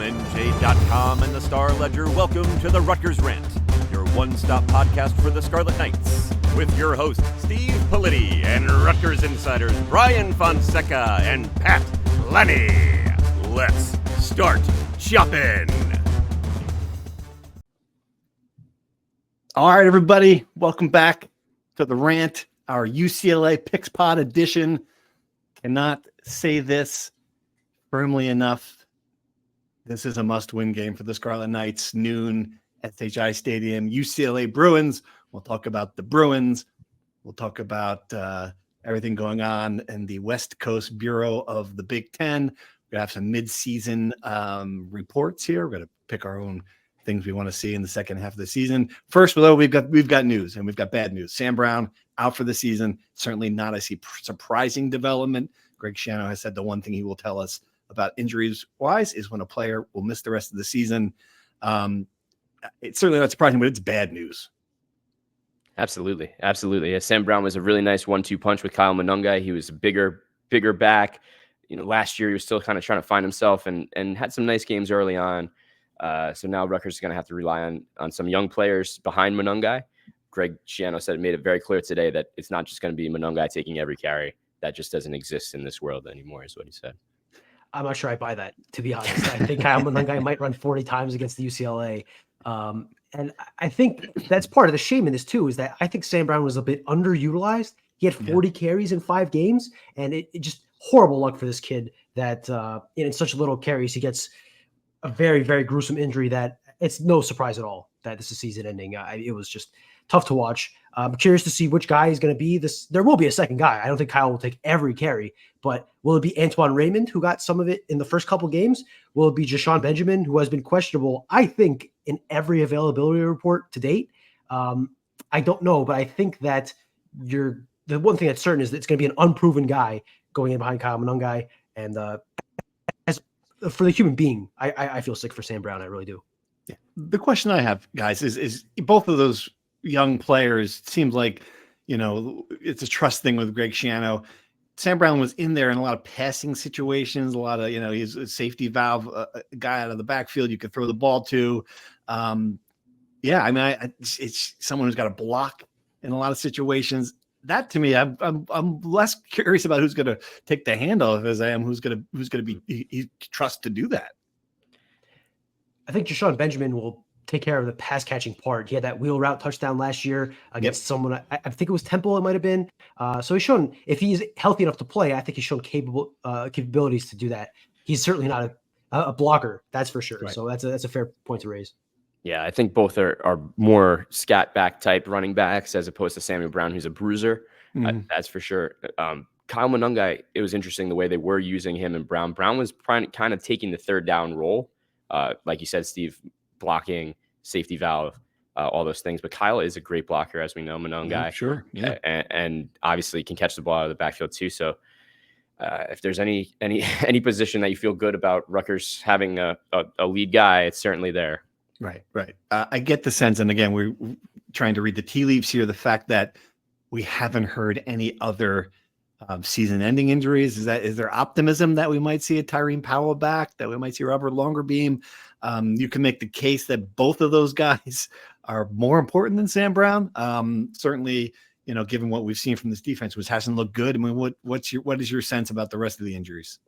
NJ.com and the Star Ledger welcome to the Rutgers Rant, your one-stop podcast for the Scarlet Knights, with your hosts Steve Politti and Rutgers insiders Brian Fonseca and Pat Lenny. Let's start chopping. All right, everybody, welcome back to the Rant, our UCLA Picks Pod edition. Cannot say this firmly enough. This is a must-win game for the Scarlet Knights. Noon, SHI Stadium, UCLA Bruins. We'll talk about the Bruins. We'll talk about everything going on in the West Coast Bureau of the Big Ten. We're going to have some mid-season reports here. We're going to pick our own things we want to see in the second half of the season. First, though, we've got news, and we've got bad news. Sam Brown out for the season. Certainly not a surprising development. Greg Schiano has said the one thing he will tell us about injuries-wise is when a player will miss the rest of the season. It's certainly not surprising, but it's bad news. Absolutely. Yeah, Sam Brown was a really nice 1-2 punch with Kyle Monungai. He was a bigger back. You know, last year he was still kind of trying to find himself and had some nice games early on. So now Rutgers is going to have to rely on some young players behind Monungai. Greg Schiano made it very clear today that it's not just going to be Monungai taking every carry. That just doesn't exist in this world anymore, is what he said. I'm not sure I buy that, to be honest. I think Kyle Monungai might run 40 times against the UCLA. And I think that's part of the shame in this, too, is that I think Sam Brown was a bit underutilized. He had 40 carries in 5 games, and it just horrible luck for this kid that in such little carries, he gets a very, very gruesome injury that it's no surprise at all that this is season ending. It was just tough to watch. I'm curious to see which guy is going to be this. There will be a second guy. I don't think Kyle will take every carry, but will it be Antoine Raymond, who got some of it in the first couple games? Will it be Jashawn Benjamin, who has been questionable, I think, in every availability report to date? I don't know, but I think that the one thing that's certain is that it's going to be an unproven guy going in behind Kyle Monungai. And as for the human being, I feel sick for Sam Brown. I really do. Yeah. The question I have, guys, is both of those young players, seems like, you know, it's a trust thing with Greg Schiano. Sam Brown was in there in a lot of passing situations, a lot of, you know, he's a safety valve guy out of the backfield you could throw the ball to. Yeah, I mean, it's someone who's got a block in a lot of situations. That to me, I'm less curious about who's going to take the handoff as I am who's going to be he trust to do that. I think Jashawn Benjamin will take care of the pass catching part. He had that wheel route touchdown last year against someone. I think it was Temple. It might've been. So he's shown, if he's healthy enough to play, I think he's shown capabilities to do that. He's certainly not a blocker. That's for sure. Right. So that's a fair point to raise. Yeah. I think both are more scat back type running backs as opposed to Samuel Brown, who's a bruiser. That's for sure. Kyle Monungai, it was interesting the way they were using him and Brown. Brown was kind of taking the third down role. Like you said, Steve, blocking, safety valve, all those things. But Kyle is a great blocker, as we know, Monungai. Sure. Yeah. And obviously can catch the ball out of the backfield too. So if there's any position that you feel good about Rutgers having a lead guy, it's certainly there. Right. I get the sense, and again, we're trying to read the tea leaves here, the fact that we haven't heard any other season-ending injuries. Is there optimism that we might see a Tyrene Powell back, that we might see Robert Longerbeam? You can make the case that both of those guys are more important than Sam Brown. Certainly, you know, given what we've seen from this defense, which hasn't looked good. I mean, what is your sense about the rest of the injuries?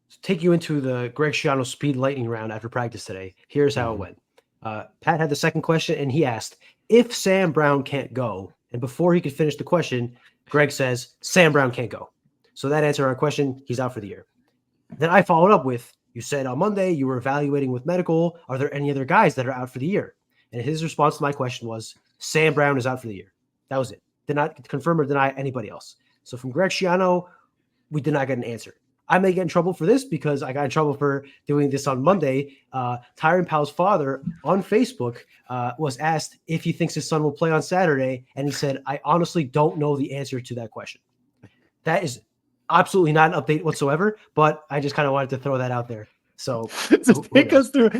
So take you into the Greg Schiano speed lightning round after practice today. Here's how it went. Pat had the second question, and he asked, if Sam Brown can't go, and before he could finish the question, Greg says, Sam Brown can't go. So that answered our question. He's out for the year. Then I followed up with, you said on Monday you were evaluating with medical. Are there any other guys that are out for the year? And his response to my question was, Sam Brown is out for the year. That was it. Did not confirm or deny anybody else. So from Greg Schiano, we did not get an answer. I may get in trouble for this because I got in trouble for doing this on Monday. Tyrone Powell's father on Facebook was asked if he thinks his son will play on Saturday. And he said, I honestly don't know the answer to that question. That is absolutely not an update whatsoever, but I just kind of wanted to throw that out there. So take us through.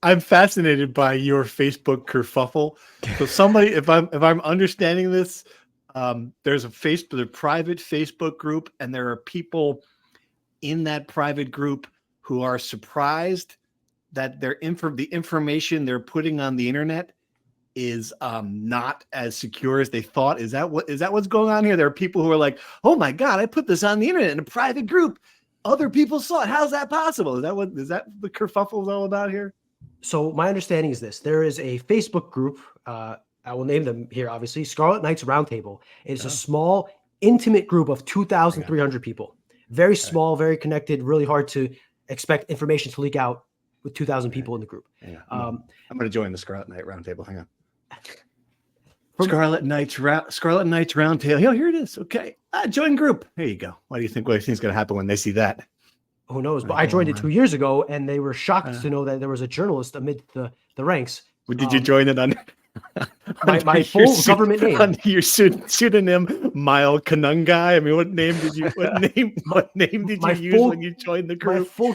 I'm fascinated by your Facebook kerfuffle. So somebody, if I'm understanding this, there's a private Facebook group, and there are people in that private group who are surprised that the information they're putting on the internet is not as secure as they thought. Is that what's going on here? There are people who are like, oh my God, I put this on the internet in a private group. Other people saw it. How's that possible? Is that the kerfuffle is all about here? So my understanding is this: there is a Facebook group. I will name them here, obviously. Scarlet Knights Roundtable. It's a small, intimate group of 2,300 people. Very small, very connected. Really hard to expect information to leak out with 2,000 people in the group. I'm going to join the Scarlet Knight Roundtable. Hang on. Scarlet Knights Roundtable. Oh, here it is. Okay. Join group. There you go. What do you think is going to happen when they see that? Who knows? But I joined it 2 years ago, and they were shocked to know that there was a journalist amid the ranks. Did you join it on my full government name? Under your pseudonym, Mile Kanungai? I mean, what name did you use when you joined the group? My full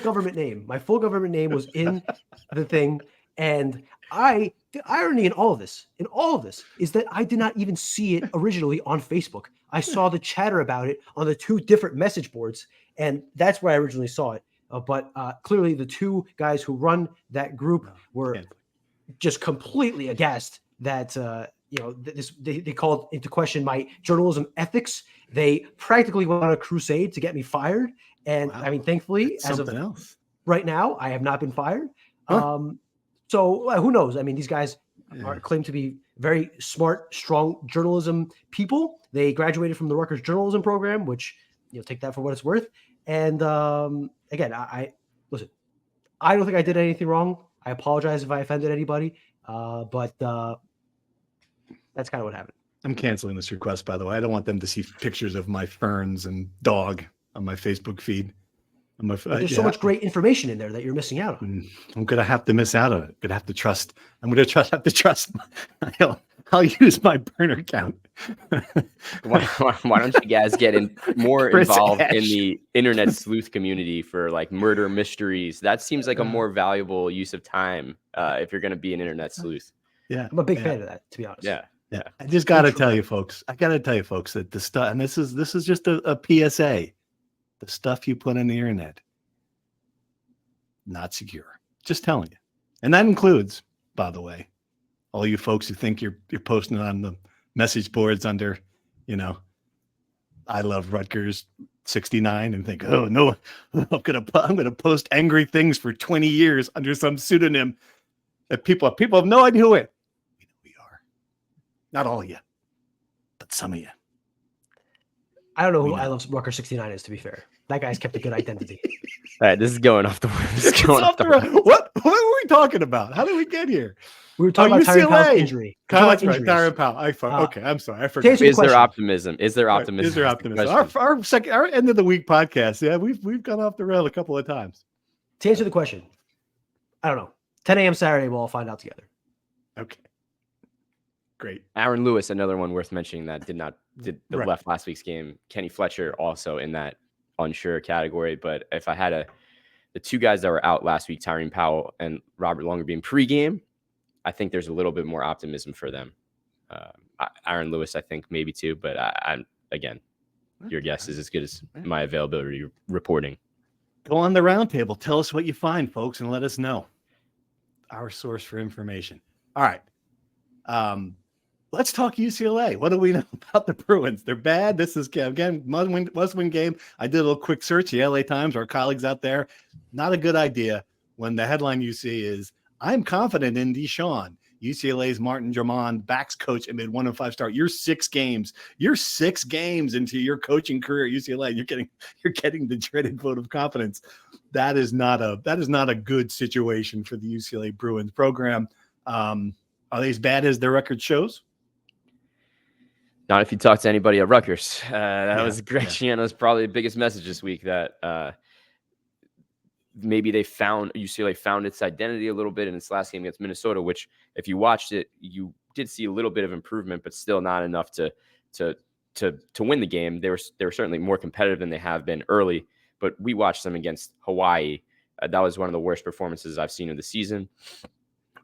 government name was in the thing, and the irony in all of this is that I did not even see it originally on Facebook. I saw the chatter about it on the two different message boards, and that's where I originally saw it. But clearly, the two guys who run that group were just completely aghast that they called into question my journalism ethics. They practically went on a crusade to get me fired. And I mean, thankfully, as of right now, I have not been fired. So who knows? I mean, these guys are claimed to be very smart, strong journalism people. They graduated from the Rutgers journalism program, which, take that for what it's worth. And again, I listen, I don't think I did anything wrong. I apologize if I offended anybody. But that's kind of what happened. I'm canceling this request, by the way. I don't want them to see pictures of my ferns and dog on my Facebook feed. There's so much great information in there that you're missing out on. I'm going to have to miss out on it. Going to have to trust. Have to trust. I'll use my burner account. Why don't you guys get more involved in the internet sleuth community for like murder mysteries? That seems like a more valuable use of time if you're going to be an internet sleuth. Yeah, I'm a big fan of that, to be honest. Yeah. I just got to tell you, folks. That the stuff, and this is just a PSA. The stuff you put on the internet, not secure. Just telling you. And that includes, by the way, all you folks who think you're posting on the message boards under, I love Rutgers 69 and think, oh no, I'm gonna post angry things for 20 years under some pseudonym that people have no idea who it. We are. Not all of you, but some of you. I don't know who I Love Rutgers 69 is, to be fair. That guy's kept a good identity. All right, this is going off the road. What were we talking about? How did we get here? We were talking about Tyron Powell's injury. Tyron Powell. Okay, I'm sorry. I forgot. Is there optimism? Is there optimism? Our end of the week podcast. Yeah, we've gone off the rail a couple of times. To answer the question, I don't know. 10 a.m. Saturday, we'll all find out together. Okay. Great. Aaron Lewis, another one worth mentioning that left last week's game. Kenny Fletcher also in that unsure category. But if I had the two guys that were out last week, Tyrone Powell and Robert Longer being pregame, I think there's a little bit more optimism for them. Aaron Lewis, I think maybe too, but your guess is as good as my availability reporting. Go on the roundtable. Tell us what you find, folks, and let us know. Our source for information. All right. Let's talk UCLA. What do we know about the Bruins? They're bad. This is, again, must-win game. I did a little quick search. The LA Times, our colleagues out there, not a good idea when the headline you see is, I'm confident in Deshaun, UCLA's Martin Drummond, backs coach amid 1-5 start. You're 6 games into your coaching career at UCLA. You're getting the dreaded vote of confidence. That is not a good situation for the UCLA Bruins program. Are they as bad as their record shows? Not if you talk to anybody at Rutgers. That was Greg Schiano's probably the biggest message this week, that maybe UCLA found its identity a little bit in its last game against Minnesota, which if you watched it, you did see a little bit of improvement, but still not enough to win the game. They were certainly more competitive than they have been early, but we watched them against Hawaii. That was one of the worst performances I've seen of the season.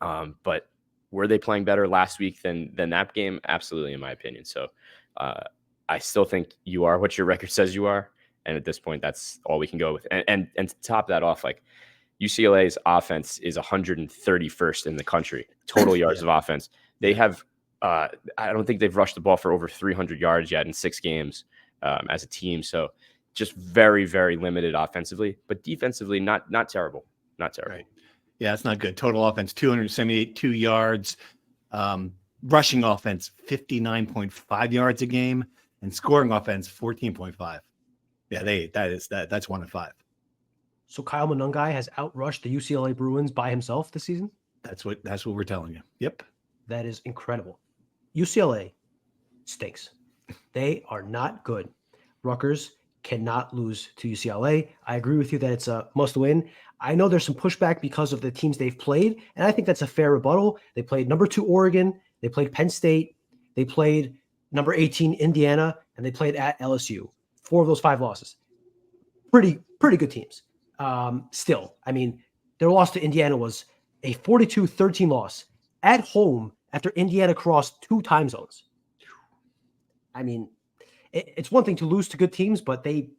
But were they playing better last week than that game? Absolutely, in my opinion. So I still think you are what your record says you are. And at this point, that's all we can go with. And to top that off, like UCLA's offense is 131st in the country, total yards of offense. They have, I don't think they've rushed the ball for over 300 yards yet in 6 games as a team. So just very, very limited offensively, but defensively, not terrible. Not terrible. Right. Yeah, it's not good. Total offense, 2 yards. Rushing offense, 59.5 yards a game, and scoring offense, 14.5. Yeah, that's 1 of 5. So Kyle Monungai has outrushed the UCLA Bruins by himself this season? That's what we're telling you. Yep. That is incredible. UCLA stinks. They are not good. Rutgers cannot lose to UCLA. I agree with you that it's a must win. I know there's some pushback because of the teams they've played, and I think that's a fair rebuttal. They played number 2 Oregon, they played Penn State, they played number 18 Indiana, and they played at LSU. 4 of those 5 losses. Pretty good teams. Still, I mean, their loss to Indiana was a 42-13 loss at home after Indiana crossed 2 time zones. I mean, it's one thing to lose to good teams, but they've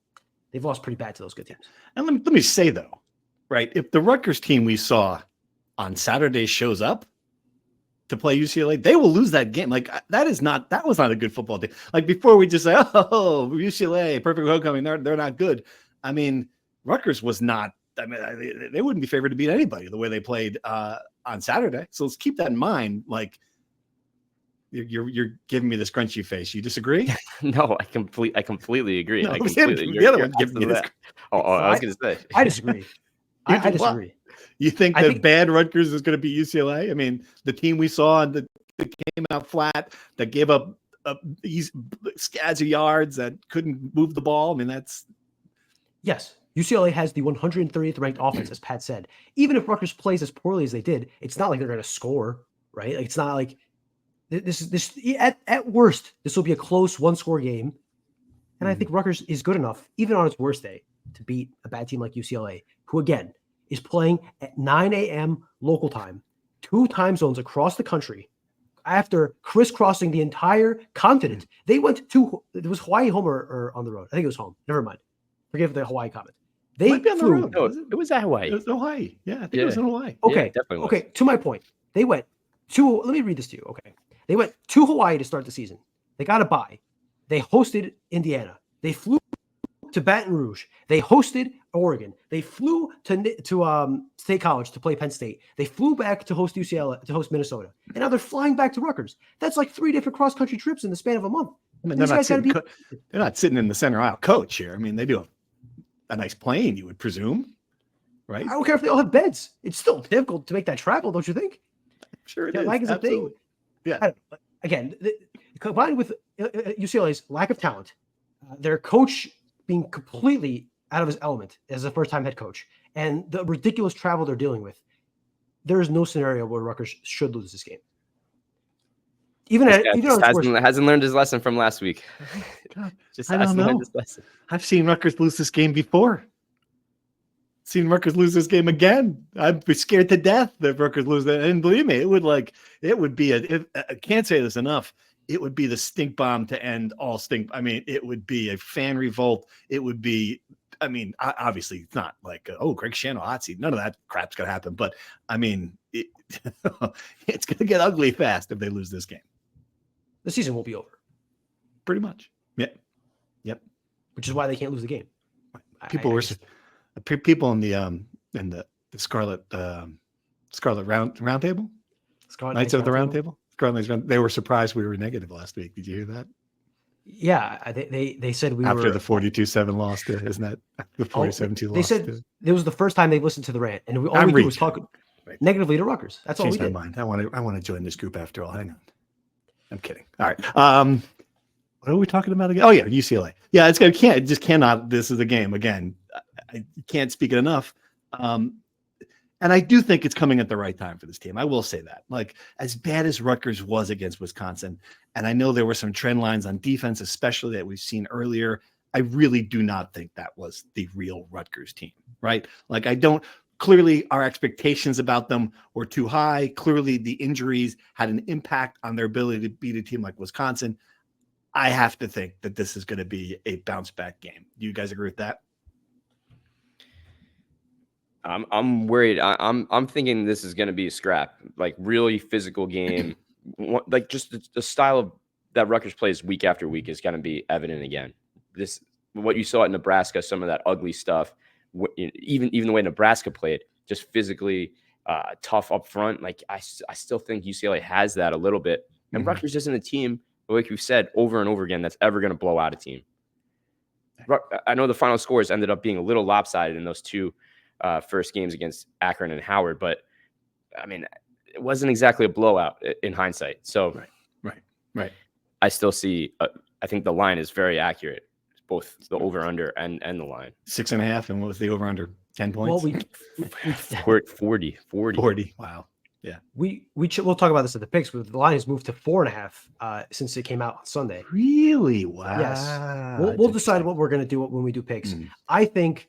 lost pretty bad to those good teams. And let me say though, right? If the Rutgers team we saw on Saturday shows up to play UCLA, they will lose that game. Like that was not a good football team. Like before we just say, oh, UCLA, perfect homecoming, they're not good. I mean, Rutgers was not. I mean, they wouldn't be favored to beat anybody the way they played on Saturday. So let's keep that in mind. Like you're giving me this scrunchy face. You disagree? No, I completely agree. No, I completely agree. The other one's giving me this. I was going to say. I disagree. I disagree. You think that bad Rutgers is going to beat UCLA? I mean, the team we saw that came out flat, that gave up these scads of yards, that couldn't move the ball. I mean, that's yes. UCLA has the 130th ranked offense, as Pat said. Even if Rutgers plays as poorly as they did, it's not like they're going to score, right? Like, it's not like this. At worst, this will be a close 1-score game, and I think Rutgers is good enough, even on its worst day, to beat a bad team like UCLA, who again is playing at 9 a.m. local time, 2 time zones across the country. After crisscrossing the entire continent, they went to it was Hawaii home or on the road. I think it was home. Never mind. Forgive the Hawaii comment. They might be on the road. No, it was at Hawaii. It was Hawaii. Yeah, I think it was in Hawaii. Okay, yeah, definitely was. Okay, to my point, they went to. Let me read this to you. Okay, they went to Hawaii to start the season. They got a bye. They hosted Indiana. They flew to Baton Rouge. They hosted Oregon. They flew to State College to play Penn State. They flew back to host UCLA, to host Minnesota, and now they're flying back to Rutgers. That's like 3 different cross country trips in the span of a month. I mean, they're not sitting in the center aisle coach here. I mean, they do a nice plane, you would presume, right? I don't care if they all have beds. It's still difficult to make that travel, don't you think? Sure it is. Like is a thing. Yeah. Again, combined with UCLA's lack of talent, their coach being completely out of his element as a first-time head coach, and the ridiculous travel they're dealing with, there is no scenario where Rutgers should lose this game. Hasn't learned his lesson from last week. Just hasn't learned his lesson. I've seen Rutgers lose this game before. Seen Rutgers lose this game again. I'd be scared to death that Rutgers lose that. And believe me, it would be I can't say this enough. It would be the stink bomb to end all stink. I mean, it would be a fan revolt. It would be, I mean, obviously it's not like, Greg Schiano hot seat. None of that crap's going to happen. But I mean, it's going to get ugly fast if they lose this game. The season will be over. Pretty much. Yep. Which is why they can't lose the game. People in the Scarlet Round Table, Knights of the Round Table. Scarlet Knights, they were surprised we were negative last week. Did you hear that? Yeah, they said we after were the 42-7 loss to, isn't that the 47-2 loss? They said it was the first time they listened to the rant, and all we did was talk negatively to Rutgers. That's all we did. My mind. I want to join this group after all. Hang on. I'm kidding. All right. What are we talking about again? Oh yeah, UCLA. Yeah, it just cannot. This is a game again. I can't speak it enough. And I do think it's coming at the right time for this team. I will say that. Like, as bad as Rutgers was against Wisconsin, and I know there were some trend lines on defense, especially that we've seen earlier, I really do not think that was the real Rutgers team, right? Like, clearly our expectations about them were too high. Clearly the injuries had an impact on their ability to beat a team like Wisconsin. I have to think that this is going to be a bounce back game. Do you guys agree with that? I'm worried. I'm thinking this is going to be a scrap, like really physical game. Like just the style of that Rutgers plays week after week is going to be evident again. This what you saw at Nebraska, some of that ugly stuff, even the way Nebraska played, just physically tough up front. Like I still think UCLA has that a little bit, and Rutgers isn't a team, like we've said over and over again, that's ever going to blow out a team. I know the final scores ended up being a little lopsided in those two first games against Akron and Howard, but I mean, it wasn't exactly a blowout in hindsight. So, right. I still see. I think the line is very accurate, both the over under and the line. 6.5, and what was the over under? 10 points. We're at 40. Wow. Yeah. We'll talk about this at the picks, but the line has moved to 4.5 since it came out on Sunday. Really? Wow. Yes. We'll decide what we're going to do when we do picks. I think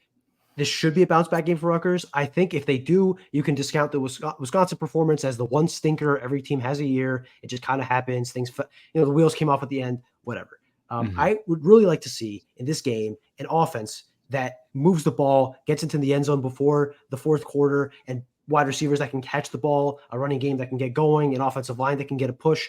this should be a bounce back game for Rutgers. I think if they do, you can discount the Wisconsin performance as the one stinker every team has a year. It just kind of happens. Things, the wheels came off at the end, whatever. I would really like to see in this game an offense that moves the ball, gets into the end zone before the fourth quarter, and wide receivers that can catch the ball, a running game that can get going, an offensive line that can get a push,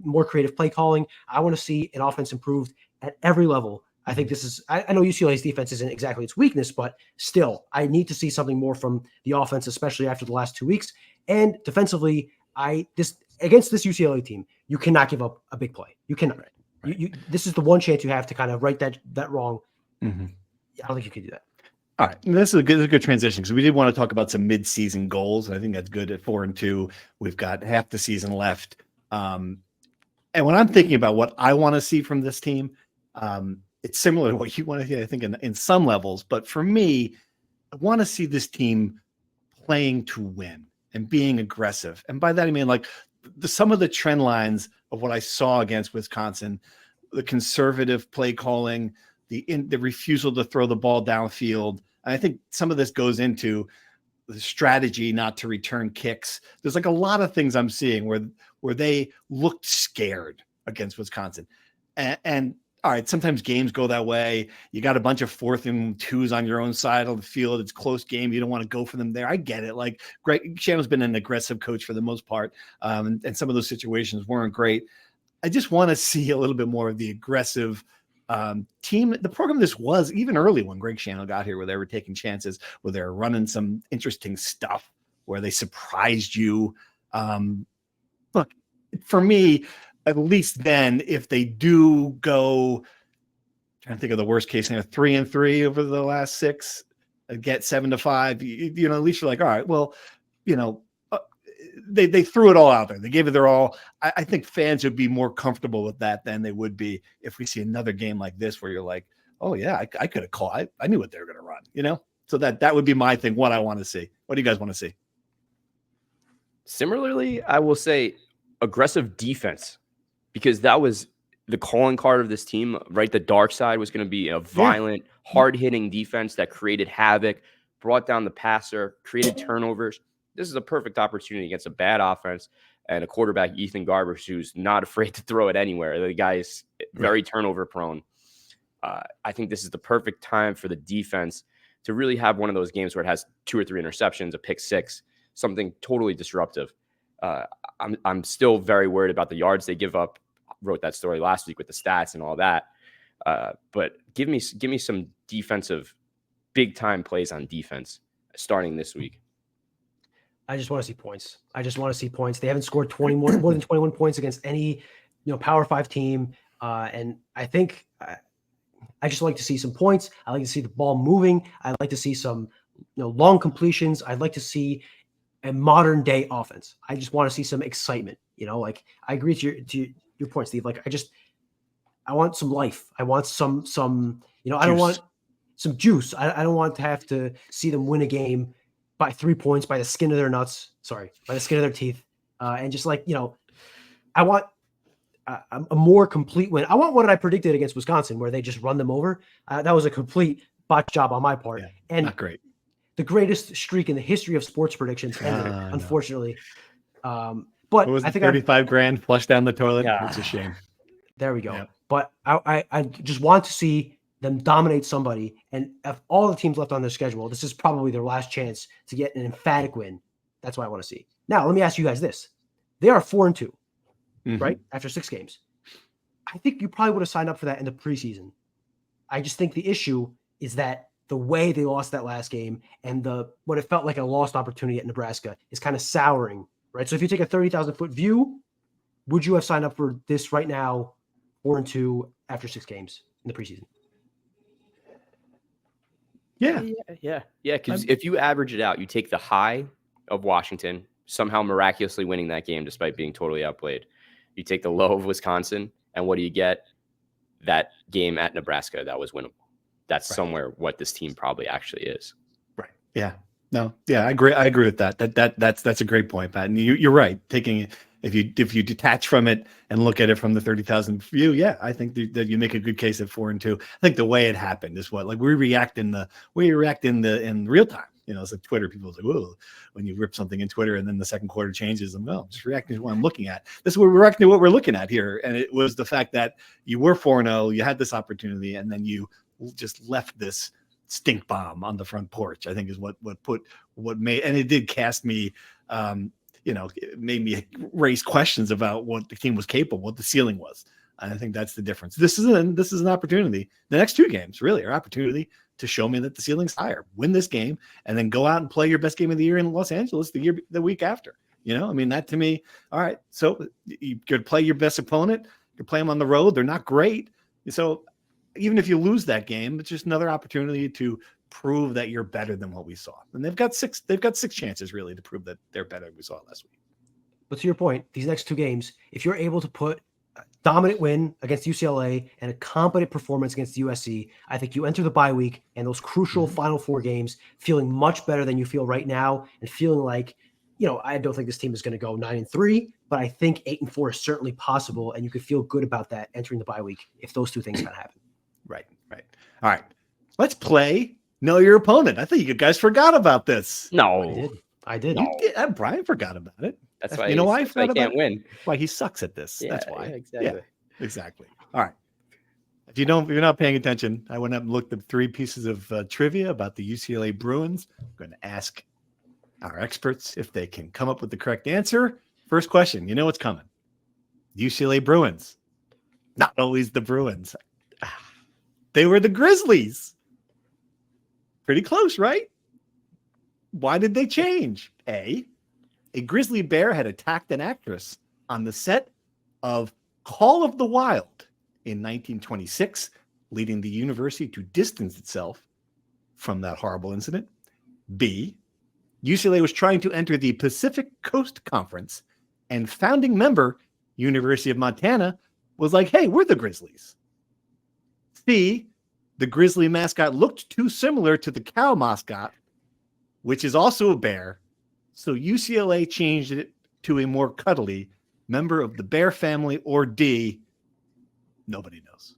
more creative play calling. I want to see an offense improved at every level. I think this is, I know UCLA's defense isn't exactly its weakness, but still, I need to see something more from the offense, especially after the last 2 weeks. And defensively, against this UCLA team, you cannot give up a big play. You cannot. Right. This is the one chance you have to kind of right that wrong. I don't think you can do that. All right, this is a good transition because we did want to talk about some mid-season goals, and I think that's good at 4-2. We've got half the season left, and when I'm thinking about what I want to see from this team, it's similar to what you want to see, I think, in some levels. But for me, I want to see this team playing to win and being aggressive, and by that I mean like some of the trend lines of what I saw against Wisconsin, the conservative play calling, the refusal to throw the ball downfield. And I think some of this goes into the strategy not to return kicks. There's like a lot of things I'm seeing where they looked scared against Wisconsin. And all right, sometimes games go that way. You got a bunch of 4th and 2s on your own side of the field. It's a close game. You don't want to go for them there. I get it. Like Greg Schiano's been an aggressive coach for the most part. And some of those situations weren't great. I just want to see a little bit more of the aggressive team. The program this was even early when Greg Schiano got here, where they were taking chances, where they were running some interesting stuff, where they surprised you. Look, for me, at least then, if they do go, trying to think of the worst case scenario, 3-3 over the last 6, get 7-5, at least you're like, all right, well, they threw it all out there. They gave it their all. I think fans would be more comfortable with that than they would be if we see another game like this where you're like, oh yeah, I could have called. I knew what they were going to run, So that would be my thing. What I want to see. What do you guys want to see? Similarly, I will say aggressive defense, because that was the calling card of this team, right? The dark side was going to be a violent, hard-hitting defense that created havoc, brought down the passer, created turnovers. This is a perfect opportunity against a bad offense and a quarterback, Ethan Garbers, who's not afraid to throw it anywhere. The guy is very turnover prone. I think this is the perfect time for the defense to really have one of those games where it has 2 or 3 interceptions, a pick 6, something totally disruptive. I'm still very worried about the yards they give up. Wrote that story last week with the stats and all that. But give me some defensive, big time plays on defense starting this week. I just want to see points. They haven't scored more than 21 points against any, Power 5 team. And I think I just like to see some points. I like to see the ball moving. I'd like to see some, long completions. I'd like to see a modern day offense. I just want to see some excitement. Like I agree to your point, Steve. Like I want some life. I want some. I don't want some juice. I don't want to have to see them win a game by 3 points, by the skin of their teeth. And just like, I want a more complete win. I want what I predicted against Wisconsin, where they just run them over. That was a complete botch job on my part. And not great. The greatest streak in the history of sports predictions ended, unfortunately. But what was I think $35,000 flushed down the toilet. Yeah. It's a shame. There we go. Yeah. but I just want to see them dominate somebody. And of all the teams left on their schedule, this is probably their last chance to get an emphatic win. That's what I want to see. Now, let me ask you guys this. They are 4-2, right? After 6 games. I think you probably would have signed up for that in the preseason. I just think the issue is that the way they lost that last game and what it felt like a lost opportunity at Nebraska is kind of souring, right? So if you take a 30,000-foot view, would you have signed up for this right now, 4-2 after 6 games in the preseason? Yeah. Because if you average it out, you take the high of Washington somehow miraculously winning that game despite being totally outplayed. You take the low of Wisconsin, and what do you get? That game at Nebraska that was winnable. That's somewhere what this team probably actually is. Right. Yeah. No. Yeah. I agree with that. That's a great point, Pat. And you're right. Taking if you detach from it and look at it from the 30,000 view, yeah, I think that you make a good case at 4-2. I think the way it happened is what we react in real time. You know, it's like Twitter. People say, "Whoa!" When you rip something in Twitter and then the second quarter changes, I'm just reacting to what I'm looking at. This is what we're reacting to what we're looking at here, and it was the fact that you were 4-0, you had this opportunity, and then you just left this stink bomb on the front porch. I think is what made, and it did cast me. It made me raise questions about what the team was capable, what the ceiling was. And I think that's the difference. This is an opportunity. The next 2 games really are opportunity to show me that the ceiling's higher. Win this game and then go out and play your best game of the year in Los Angeles the week after. You know, I mean, that to me, all right. So you could play your best opponent. You play them on the road. They're not great. So even if you lose that game, it's just another opportunity to prove that you're better than what we saw. And they've got 6 chances really to prove that they're better than we saw last week. But to your point, these next 2 games, if you're able to put a dominant win against UCLA and a competent performance against USC, I think you enter the bye week and those crucial Final 4 games feeling much better than you feel right now and feeling like, I don't think this team is going to go 9-3, but I think 8-4 is certainly possible, and you could feel good about that entering the bye week if those 2 things kind of happen. Right. All right. Let's play Know Your Opponent. I think you guys forgot about this. No. I did. Brian forgot about it. That's why I can't win. Why he sucks at this. Yeah, that's why. Yeah, exactly. Yeah, exactly. All right. If you're not paying attention, I went up and looked at 3 pieces of trivia about the UCLA Bruins. I'm going to ask our experts if they can come up with the correct answer. First question, you know what's coming. UCLA Bruins. Not always the Bruins. They were the Grizzlies. Pretty close, right? Why did they change? A grizzly bear had attacked an actress on the set of Call of the Wild in 1926, leading the university to distance itself from that horrible incident. B, UCLA was trying to enter the Pacific Coast Conference, and founding member, University of Montana, was like, hey, we're the Grizzlies. C, the Grizzly mascot looked too similar to the cow mascot, which is also a bear, so UCLA changed it to a more cuddly member of the bear family. Or D, nobody knows.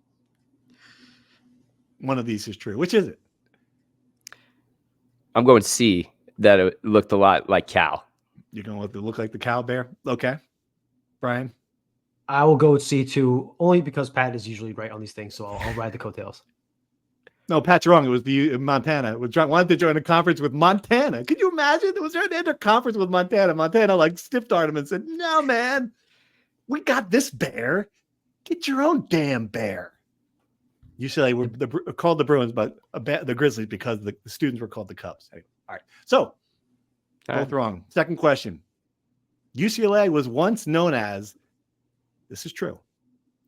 One of these is true. Which is it? I'm going C, that it looked a lot like cow. You're going to look like the cow bear? Okay. Brian? I will go with C too, only because Pat is usually right on these things, so I'll ride the coattails. No, Pat's wrong. It was the Montana. Wanted to join a conference with Montana. Could you imagine? It was trying to enter a conference with Montana. Montana stiff-armed him and said, no, man, we got this bear. Get your own damn bear. UCLA were called the Bruins, but the Grizzlies because the students were called the Cubs. Anyway, all right. So, both wrong. Second question. UCLA was once known as, this is true,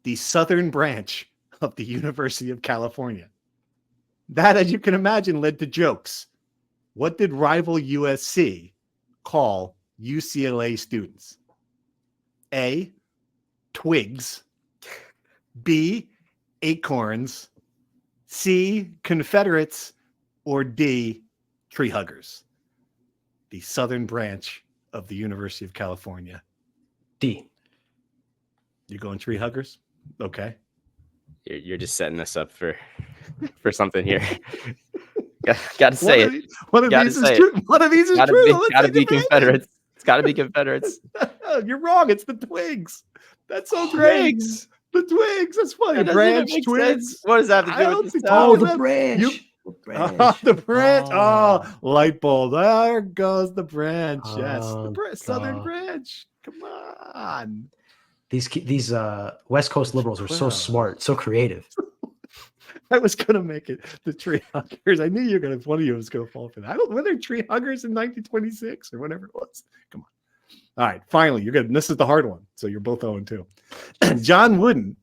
the southern branch of the University of California. That, as you can imagine, led to jokes. What did rival USC call UCLA students? A, twigs. B, acorns. C, Confederates. Or D, tree huggers. The southern branch of the University of California. D. You're going tree huggers? Okay. You're just setting us up for something here. Got to say it. One of these is true. One of these is true. Got to be Confederates. It's got to be Confederates. You're wrong. It's the twigs. That's so great. The twigs. That's funny. That doesn't Branch even make twigs. sense. What does that have I to do don't with the think- sound? Oh, the that- branch. you- The The branch. Oh. Oh, light bulb. There goes the branch. Yes, the Oh, southern God. branch. Come on. These West Coast liberals are so Wow. smart, so creative. I was gonna make it the tree huggers. I knew you were gonna. One of you was gonna fall for that. I don't. Were there tree huggers in 1926 or whatever it was? Come on. All right. Finally, you're good. And this is the hard one. So you're both 0-2. John Wooden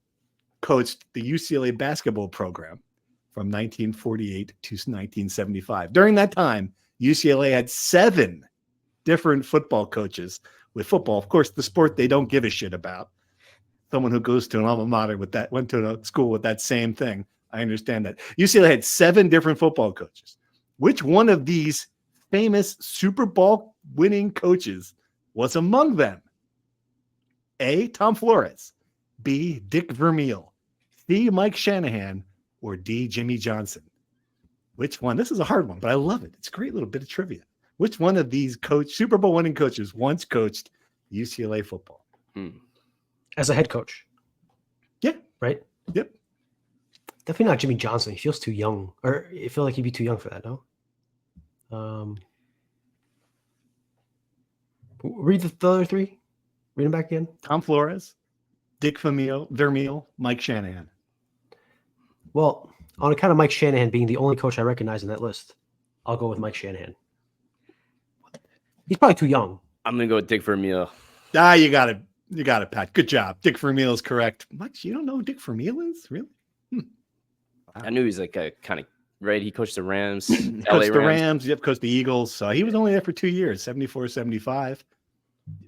coached the UCLA basketball program from 1948 to 1975. During that time, UCLA had 7 different football coaches with football. Of course, the sport they don't give a shit about. Someone who goes to an alma mater with that, went to a school with that same thing. I understand that. UCLA had 7 different football coaches. Which one of these famous Super Bowl winning coaches was among them? A, Tom Flores, B, Dick Vermeil, C, Mike Shanahan, or D, Jimmy Johnson? Which one? This is a hard one, but I love it. It's a great little bit of trivia. Which one of these Super Bowl winning coaches once coached UCLA football? As a head coach. Yeah. Right? Yep. Definitely not Jimmy Johnson. He feels too young. Or I feel like he'd be too young for that, no? Read the other 3. Read them back again. Tom Flores, Dick Vermeil, Mike Shanahan. Well, on account of Mike Shanahan being the only coach I recognize in that list, I'll go with Mike Shanahan. He's probably too young. I'm gonna go with Dick Vermeil. Ah, you got it. You got it, Pat. Good job. Dick Vermeil is correct. Much you don't know who Dick Vermeil is? Really? I knew he's like a kind of right. He coached the Rams, Coached the Rams. Yep, coached the Eagles. So he was only there for 2 years, 74, 75.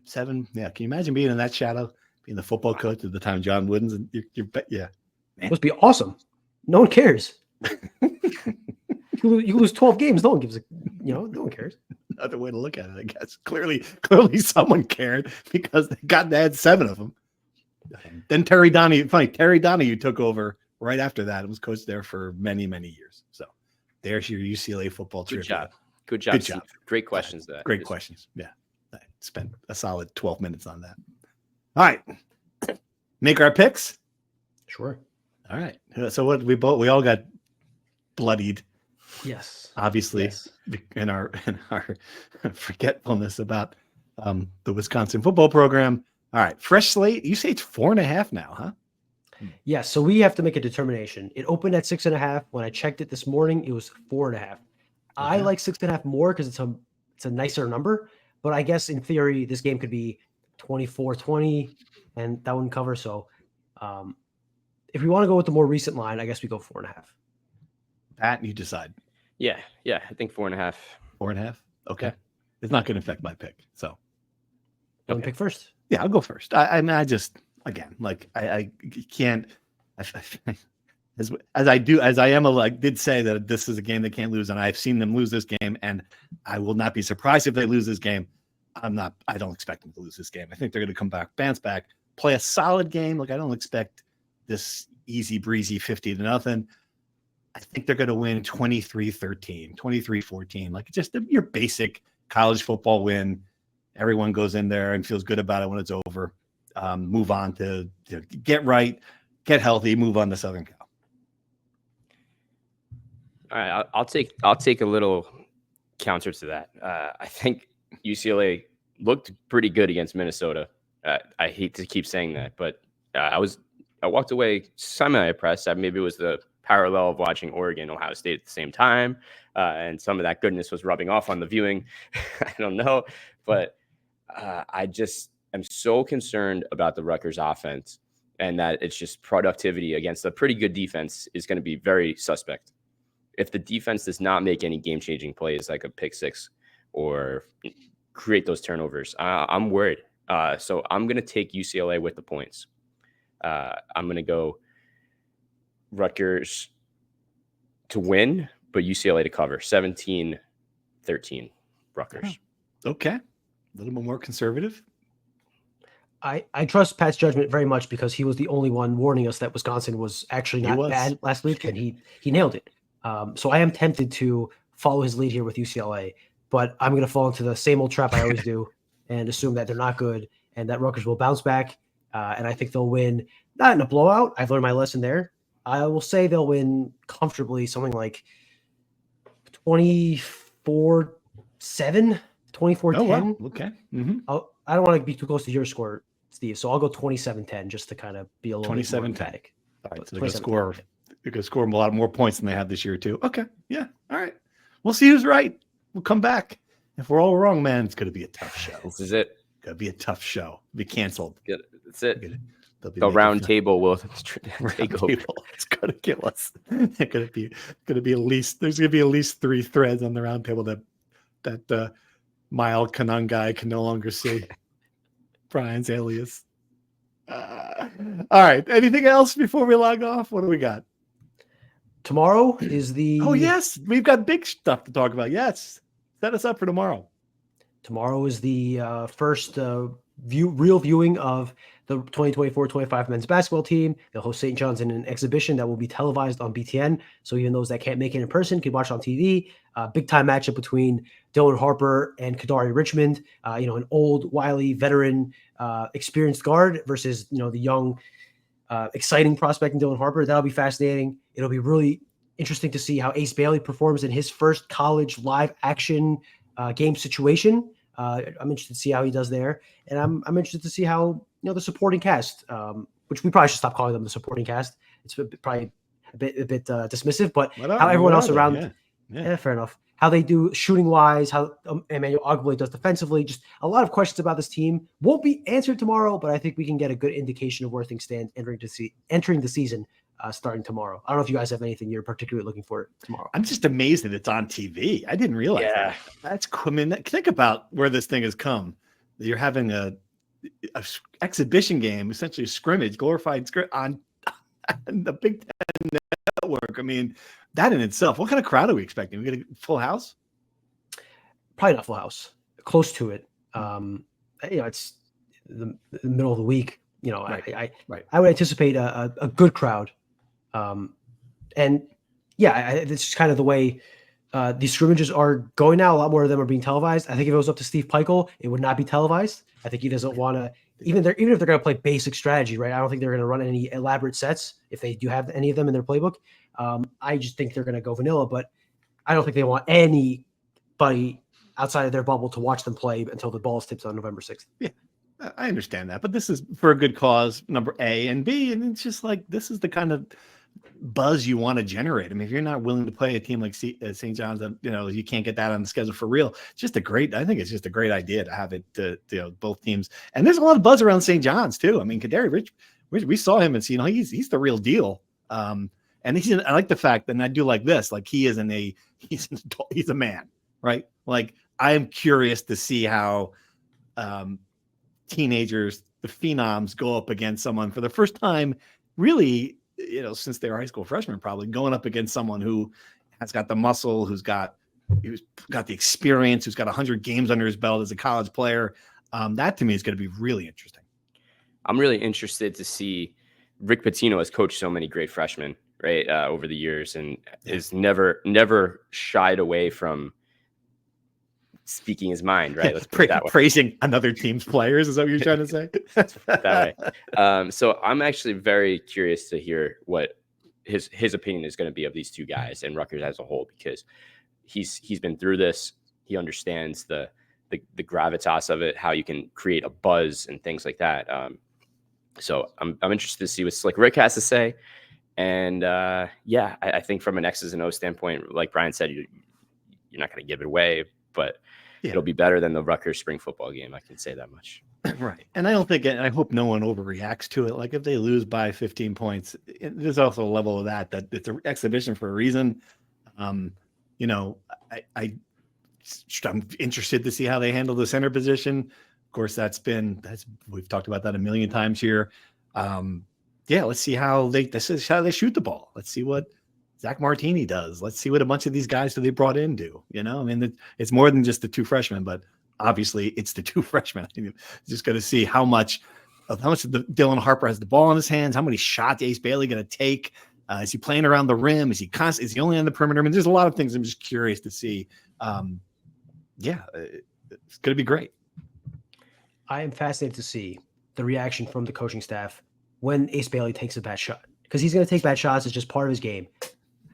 7. Yeah. Can you imagine being in that shadow, being the football coach at the time John Wooden's? And yeah. It must be awesome. No one cares. You lose 12 games. No one gives a, no one cares. Another way to look at it, I guess. Clearly someone cared because they had 7 of them. Then Terry Donahue took over right after that and was coached there for many, many years. So there's your UCLA football trivia. Good job. Good job. Steve. Great questions. Great questions. Yeah. I spent a solid 12 minutes on that. All right. Make our picks. Sure. All right. So what we all got bloodied, Yes. obviously, Yes. in our forgetfulness about the Wisconsin football program. All right. Fresh slate. You say it's 4.5 now, huh? Yes. So we have to make a determination. It opened at 6.5. When I checked it this morning, it was 4.5. I like 6.5 more because it's a nicer number. But I guess in theory, this game could be 24-20, and that wouldn't cover. So if we want to go with the more recent line, I guess we go 4.5. Pat, you decide. Yeah. I think 4.5. 4.5. Okay. It's not going to affect my pick. So You want to pick first? yeah, I'll go first. I mean, I just, again, like I can't, as I did say that this is a game they can't lose, and I've seen them lose this game, and I will not be surprised if they lose this game. I don't expect them to lose this game. I think they're going to come back, bounce back, play a solid game. Like I don't expect this easy breezy 50-0. I think they're going to win 23-13, 23-14, like just your basic college football win. Everyone goes in there and feels good about it when it's over. Move on to get right, get healthy, move on to Southern Cal. All right, I'll take a little counter to that. I think UCLA looked pretty good against Minnesota. I hate to keep saying that, but I walked away semi-impressed. Maybe it was the parallel of watching Oregon, Ohio State at the same time, and some of that goodness was rubbing off on the viewing. I don't know, but I just am so concerned about the Rutgers offense, and that it's just productivity against a pretty good defense is going to be very suspect. If the defense does not make any game-changing plays like a pick six or create those turnovers, I'm worried. So I'm going to take UCLA with the points. I'm going to go Rutgers to win, but UCLA to cover. 17-13 Rutgers. Okay. A little bit more conservative. I trust Pat's judgment very much because he was the only one warning us that Wisconsin was actually not bad last week, and he nailed it. So I am tempted to follow his lead here with UCLA, but I'm going to fall into the same old trap I always do and assume that they're not good and that Rutgers will bounce back. And I think they'll win Not in a blowout. I've learned my lesson there. I will say they'll win comfortably, something like 24-7, 24-10. Oh, wow. Okay. Mm-hmm. I don't want to be too close to your score, Steve. So I'll go 27-10 just to kind of be a little bit more emphatic. All right. So they're going to score a lot more points than they have this year, too. Okay. Yeah. All right. We'll see who's right. We'll come back. If we're all wrong, man, it's going to be a tough show. This is it. Going to be a tough show. Be canceled. That's it. The round table will take over. It's going to kill us. It's going to be at least, there's going to be at least 3 threads on the round table that mild Canon guy can no longer see. Brian's alias. All right. Anything else before we log off? What do we got? Tomorrow is the... Oh, yes. We've got big stuff to talk about. Yes. Set us up for tomorrow. Tomorrow is the first real viewing of the 2024-25 men's basketball team. They'll host St. John's in an exhibition that will be televised on BTN. So even those that can't make it in person can watch on TV. Big time matchup between Dylan Harper and Kadari Richmond. An old, wily, veteran, experienced guard versus the young, exciting prospect in Dylan Harper. That'll be fascinating. It'll be really interesting to see how Ace Bailey performs in his first college live action game situation. I'm interested to see how he does there, and I'm interested to see how the supporting cast, which we probably should stop calling them the supporting cast. It's probably a bit dismissive, but how everyone else around, yeah, fair enough. How they do shooting wise, how Emmanuel Ogbole does defensively. Just a lot of questions about this team won't be answered tomorrow, but I think we can get a good indication of where things stand entering the season. Starting tomorrow. I don't know if you guys have anything you're particularly looking for tomorrow. I'm just amazed that it's on TV. I didn't realize that. That's cool. I mean, think about where this thing has come. You're having a exhibition game, essentially a scrimmage, glorified on the Big Ten Network. I mean, that in itself, what kind of crowd are we expecting? We get a full house? Probably not full house. Close to it. It's the middle of the week. I would anticipate a good crowd. It's just kind of the way these scrimmages are going now. A lot more of them are being televised. I think if it was up to Steve Peichel, it would not be televised. I think he doesn't want to, even if they're going to play basic strategy, right? I don't think they're going to run any elaborate sets if they do have any of them in their playbook. I just think they're going to go vanilla, but I don't think they want anybody outside of their bubble to watch them play until the ball is tipped on November 6th. Yeah. I understand that, but this is for a good cause, number A, and B, and it's just like, this is the kind of buzz you want to generate. I mean, if you're not willing to play a team like St. John's, you can't get that on the schedule for real. I think it's just a great idea to have it both teams. And there's a lot of buzz around St. John's too. I mean, Kadari Rich, we saw him and he's the real deal. And I like the fact that, and I do like this, like he's a man, right? Like I am curious to see how, teenagers, the phenoms, go up against someone for the first time, really, since they were high school freshmen, probably going up against someone who has got the muscle, who's got the experience, who's got 100 games under his belt as a college player. That to me is going to be really interesting. I'm really interested to see. Rick Pitino has coached so many great freshmen, right, over the years, and is never shied away from speaking his mind, right? Let's put it that way. Praising another team's players, is that what you're trying to say? That way. So I'm actually very curious to hear what his opinion is going to be of these two guys and Rutgers as a whole, because he's been through this. He understands the gravitas of it, how you can create a buzz and things like that. So I'm interested to see what Slick Rick has to say. And I think from an X's and O standpoint, like Brian said, you're not going to give it away, but it'll be better than the Rutgers spring football game. I can say that much. Right. And I hope no one overreacts to it. Like if they lose by 15 points, there's also a level of that it's an exhibition for a reason. I'm interested to see how they handle the center position. Of course, we've talked about that a million times here. Let's see how this is how they shoot the ball. Let's see what Zach Martini does. Let's see what a bunch of these guys that they brought in do. I mean, it's more than just the two freshmen, but obviously it's the two freshmen. I mean, just got to see how much of Dylan Harper has the ball in his hands. How many shots Ace Bailey going to take? Is he playing around the rim? Is he only on the perimeter? I mean, there's a lot of things I'm just curious to see. It's going to be great. I am fascinated to see the reaction from the coaching staff when Ace Bailey takes a bad shot, because he's going to take bad shots. It's just part of his game.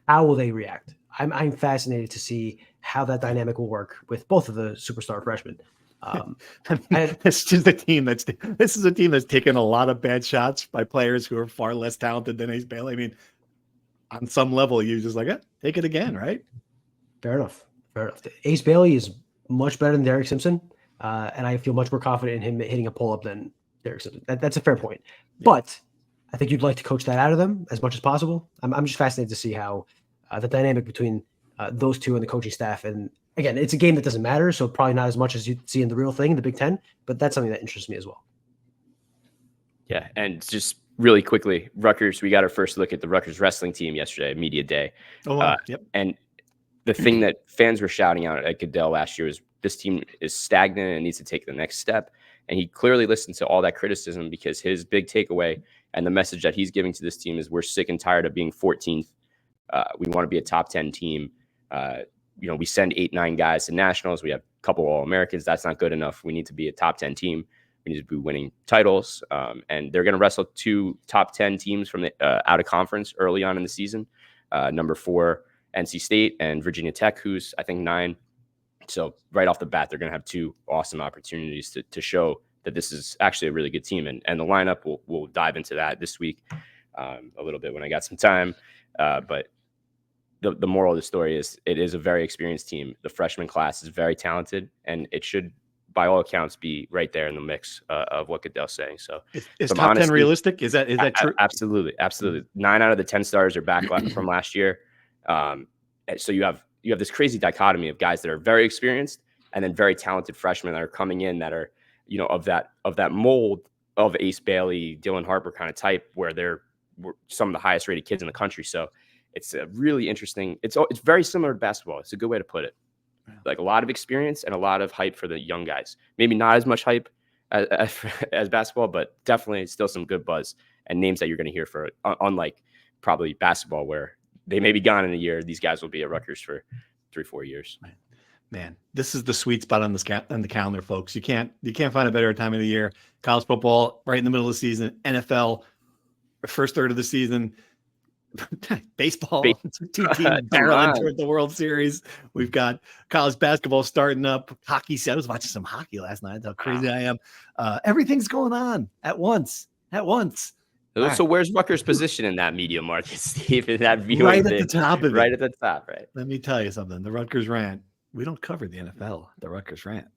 How will they react? I'm fascinated to see how that dynamic will work with both of the superstar freshmen. This is a team that's taken a lot of bad shots by players who are far less talented than Ace Bailey. I mean, on some level, you just like, take it again, right? Fair enough. Ace Bailey is much better than Derek Simpson, and I feel much more confident in him hitting a pull-up than Derek Simpson. That's a fair point. Yeah. But I think you'd like to coach that out of them as much as possible. I'm just fascinated to see how the dynamic between those two and the coaching staff. And again, it's a game that doesn't matter, so probably not as much as you see in the real thing, the Big Ten, but that's something that interests me as well. Yeah, and just really quickly, Rutgers, we got our first look at the Rutgers wrestling team yesterday, media day. Oh, wow. Yep. And the thing that fans were shouting out at Goodell last year was this team is stagnant and needs to take the next step. And he clearly listened to all that criticism, because his big takeaway and the message that he's giving to this team is we're sick and tired of being 14th. We want to be a top 10 team. We send 8-9 guys to nationals. We have a couple All-Americans. That's not good enough. We need to be a top 10 team. We need to be winning titles. And they're going to wrestle 2 top 10 teams from the out of conference early on in the season. Number 4, NC State, and Virginia Tech, who's I think 9. So right off the bat, they're going to have 2 awesome opportunities to show that this is actually a really good team. And the lineup, we'll dive into that this week a little bit when I got some time. But the moral of the story is it is a very experienced team. The freshman class is very talented, and it should, by all accounts, be right there in the mix of what Goodell's saying. So is top 10 realistic? Is that true? Absolutely. 9 out of the 10 stars are back from last year. So you have this crazy dichotomy of guys that are very experienced and then very talented freshmen that are coming in that are, of that mold of Ace Bailey, Dylan Harper kind of type, where they're some of the highest rated kids in the country. So it's a really interesting. It's very similar to basketball. It's a good way to put it. Like a lot of experience and a lot of hype for the young guys. Maybe not as much hype as basketball, but definitely still some good buzz and names that you're going to hear for. Unlike probably basketball, where they may be gone in a year, these guys will be at Rutgers for 3-4 years. Man, this is the sweet spot on the calendar, folks. You can't find a better time of the year. College football right in the middle of the season. NFL first third of the season. Baseball, 2 teams barreling toward the World Series. We've got college basketball starting up. Hockey. I was watching some hockey last night. That's how crazy I am. Everything's going on at once. So where's Rutgers' position in that media market, Steve? In that viewing right thing? At the top of it. Right at the top, right? Let me tell you something. The Rutgers Rant. We don't cover the NFL. The Rutgers Rant,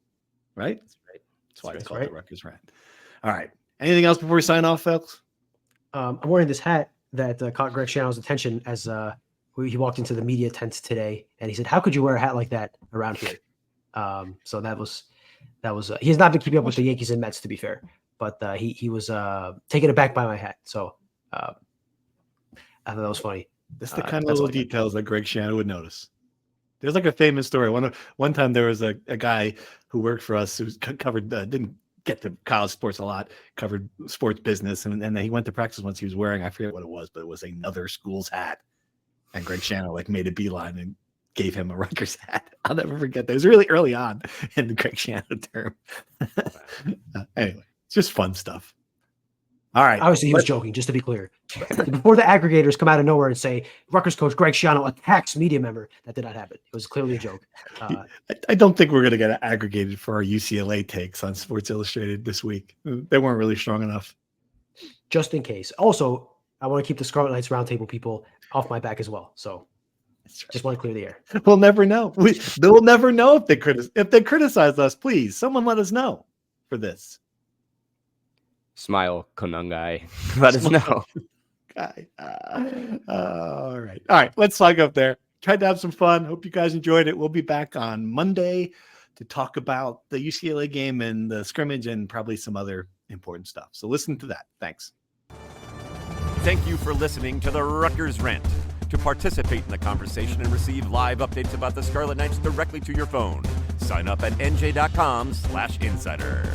right? That's right. That's why it's called the Rutgers Rant. All right. Anything else before we sign off, folks? I'm wearing this hat that caught Greg Schiano's attention as he walked into the media tent today, and he said, "How could you wear a hat like that around here?" So that was he has not been keeping up with the Yankees and Mets, to be fair, but he was taken aback by my hat. So I thought that was funny. That's the kind of little details that Greg Schiano would notice. There's like a famous story. One time there was a guy who worked for us who covered didn't get to college sports a lot, covered sports business, and he went to practice once. He was wearing, I forget what it was, but it was another school's hat, and Greg Schiano made a beeline and gave him a Rutgers hat. I'll never forget that. It was really early on in the Greg Schiano term. Anyway, it's just fun stuff. All right. Obviously, he was joking, just to be clear. Before the aggregators come out of nowhere and say Rutgers coach Greg Schiano attacks media member, that did not happen. It was clearly a joke. I don't think we're going to get aggregated for our UCLA takes on Sports Illustrated this week. They weren't really strong enough. Just in case. Also, I want to keep the Scarlet Knights roundtable people off my back as well. So just want to clear the air. We'll never know. They'll never know if they criticize us. Please, someone let us know for this. Smile, Konungai. Let us know. All right. Let's slug up there. Tried to have some fun. Hope you guys enjoyed it. We'll be back on Monday to talk about the UCLA game and the scrimmage and probably some other important stuff. So listen to that. Thanks. Thank you for listening to the Rutgers Rant. To participate in the conversation and receive live updates about the Scarlet Knights directly to your phone, sign up at nj.com/insider.